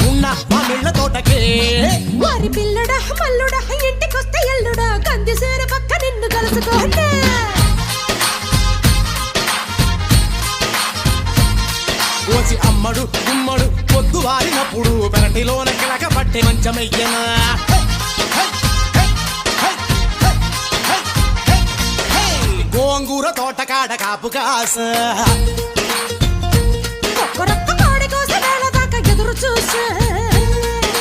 ఉన్న మా మిళ్ళ తోటకే వారి పిల్లడా మల్లుడా ఇంటికొస్తే ఎల్లుడా కంది సేర పక్క నిన్ను కలుసుకోండి ఓసి అమ్మడు గుమ్మడు పొద్దు వారినప్పుడు పెరటిలోన కిలక పట్టే మంచమయ్యనా గోంగూర తోట కాడ కాపు కాస ఒక్క రొక్క కోడి కోసం వేళ దాకా ఎదురు చూసా